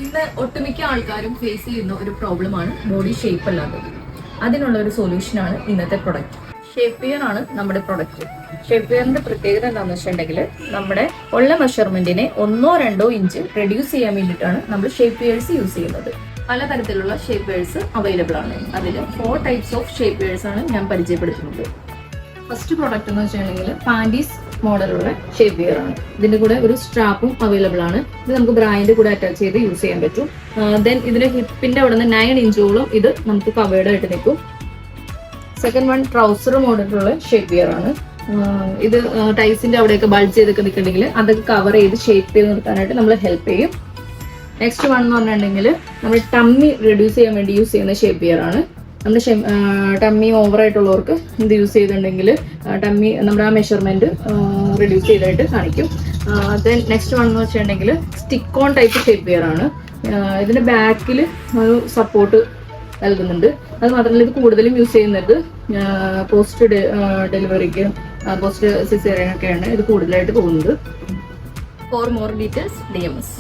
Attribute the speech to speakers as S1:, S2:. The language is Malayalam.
S1: ഇന്ന് ഒട്ടുമിക്ക ആൾക്കാരും ഫേസ് ചെയ്യുന്ന ഒരു പ്രോബ്ലമാണ് ബോഡി ഷേപ്പ് അല്ലാത്തത്. അതിനുള്ള ഒരു സൊല്യൂഷനാണ് ഇന്നത്തെ പ്രൊഡക്റ്റ്. ഷേപ്പിയർ ആണ് നമ്മുടെ പ്രൊഡക്റ്റ്. ഷേപ്പിയറിന്റെ പ്രത്യേകത എന്താണെന്ന് വെച്ചിട്ടുണ്ടെങ്കിൽ നമ്മുടെ ഉള്ള മെഷർമെന്റിനെ 1-2 ഇഞ്ച് റെഡ്യൂസ് ചെയ്യാൻ വേണ്ടിയിട്ടാണ് നമ്മൾ ഷേപ്പിയേഴ്സ് യൂസ് ചെയ്യുന്നത്. പലതരത്തിലുള്ള ഷേപ്പിയേഴ്സ് അവൈലബിൾ ആണ്. അതിൽ 4 ടൈപ്സ് ഓഫ് ഷേപ്പിയേഴ്സ് ആണ് ഞാൻ പരിചയപ്പെടുത്തുന്നത്. ഫസ്റ്റ് പ്രോഡക്റ്റ് എന്ന് വെച്ചിട്ടുണ്ടെങ്കിൽ പാൻറ്റീസ് മോഡലുള്ള ഷേപ്പിയർ ആണ്. ഇതിന്റെ കൂടെ ഒരു സ്ട്രാപ്പും അവൈലബിൾ ആണ്. ഇത് നമുക്ക് ബ്രാൻഡ് കൂടെ അറ്റാച്ച് ചെയ്ത് യൂസ് ചെയ്യാൻ പറ്റും. ദെൻ ഇതിന്റെ ഹിപ്പിന്റെ അവിടെ നിന്ന് 9 ഇഞ്ചോളം ഇത് നമുക്ക് കവേർഡ് ആയിട്ട് നിൽക്കും. സെക്കൻഡ് വൺ ട്രൗസർ മോഡലുള്ള ഷേപ്പിയർ ആണ്. ഇത് ടൈസിന്റെ അവിടെയൊക്കെ ബൾജ് ചെയ്തൊക്കെ നിൽക്കുന്നുണ്ടെങ്കിൽ അതൊക്കെ കവർ ചെയ്ത് ഷേപ്പ് ചെയ്ത് നിർത്താനായിട്ട് നമ്മൾ ഹെൽപ്പ് ചെയ്യും. നെക്സ്റ്റ് വൺ എന്ന് പറഞ്ഞിട്ടുണ്ടെങ്കിൽ നമ്മൾ ടമ്മി റെഡ്യൂസ് ചെയ്യാൻ വേണ്ടി യൂസ് ചെയ്യുന്ന ഷേപ്പിയർ ആണ്. നമ്മുടെ ടമ്മി ഓവർ ആയിട്ടുള്ളവർക്ക് ഇത് യൂസ് ചെയ്തിട്ടുണ്ടെങ്കിൽ ടമ്മി നമ്മുടെ ആ മെഷർമെന്റ് റെഡ്യൂസ് ചെയ്തായിട്ട് കാണിക്കും. ദെൻ നെക്സ്റ്റ് വൺ എന്ന് വെച്ചിട്ടുണ്ടെങ്കിൽ സ്റ്റിക്ക് ഓൺ ടൈപ്പ് ഷേപ്പിയർ ആണ്. ഇതിന്റെ ബാക്കിൽ ഒരു സപ്പോർട്ട് നൽകുന്നുണ്ട്. അത് മാത്രമല്ല ഇത് കൂടുതലും യൂസ് ചെയ്യുന്നത് പോസ്റ്റ് ഡെലിവറിക്ക്, പോസ്റ്റ് സിസേറിയനൊക്കെയാണ് ഇത് കൂടുതലായിട്ട് പോകുന്നത്. For more details DM us.